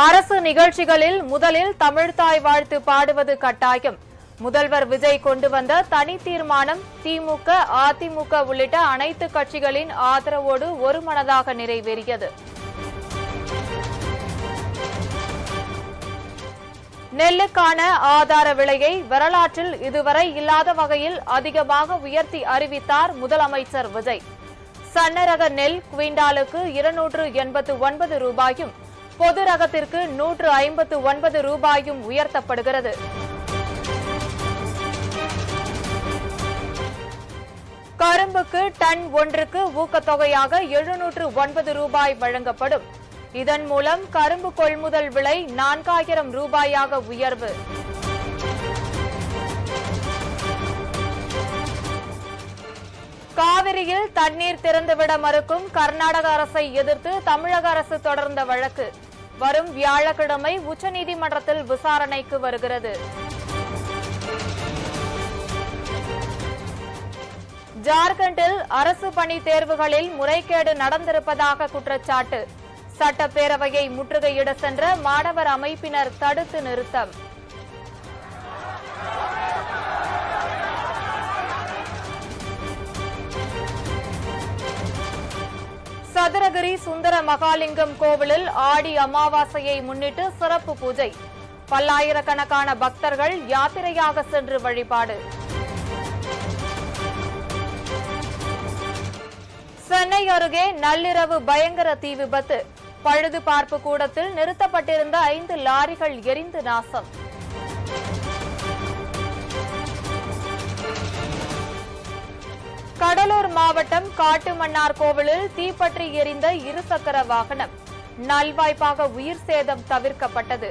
அரசு நிகழ்ச்சிகளில் முதலில் தமிழ்த்தாய் வாழ்த்து பாடுவது கட்டாயம். முதல்வர் விஜய் கொண்டு வந்த தனி தீர்மானம் திமுக, அதிமுக உள்ளிட்ட அனைத்து கட்சிகளின் ஆதரவோடு ஒருமனதாக நிறைவேறியது. நெல்லுக்கான ஆதார விலையை வரலாற்றில் இதுவரை இல்லாத வகையில் அதிகமாக உயர்த்தி அறிவித்தார் முதலமைச்சர் விஜய். சன்னரக நெல் குவிண்டாலுக்கு 289 ரூபாயும், பொது ரகத்திற்கு 159 ரூபாயும் உயர்த்தப்படுகிறது. கரும்புக்கு டன் ஒன்றுக்கு ஊக்கத்தொகையாக 709 ரூபாய் வழங்கப்படும். இதன் மூலம் கரும்பு கொள்முதல் விலை 4000 ரூபாயாக உயர்வு. காவிரியில் தண்ணீர் திறந்துவிட மறுக்கும் கர்நாடக அரசை எதிர்த்து தமிழக அரசு தொடர்ந்த வழக்கு வரும் வியாழக்கிழமை உச்சநீதிமன்றத்தில் விசாரணைக்கு வருகிறது. ஜார்க்கண்டில் அரசு பணி தேர்வுகளில் முறைகேடு நடந்திருப்பதாக குற்றச்சாட்டு. சட்டப்பேரவையை முற்றுகையிட சென்ற மாணவர் அமைப்பினர் தடுத்து நிறுத்தம். சதுரகிரி சுந்தர மகாலிங்கம் கோவிலில் ஆடி அமாவாசையை முன்னிட்டு சிறப்பு பூஜை. பல்லாயிரக்கணக்கான பக்தர்கள் யாத்திரையாக சென்று வழிபாடு. சென்னை அருகே நள்ளிரவு பயங்கர தீ விபத்து. பழுது பார்ப்பு கூடத்தில் நிறுத்தப்பட்டிருந்த 5 லாரிகள் எரிந்து நாசம். கடலூர் மாவட்டம் காட்டுமன்னார் கோவிலில் தீப்பற்றி எரிந்த இருசக்கர வாகனம். நல்வாய்ப்பாக உயிர் சேதம் தவிர்க்கப்பட்டது.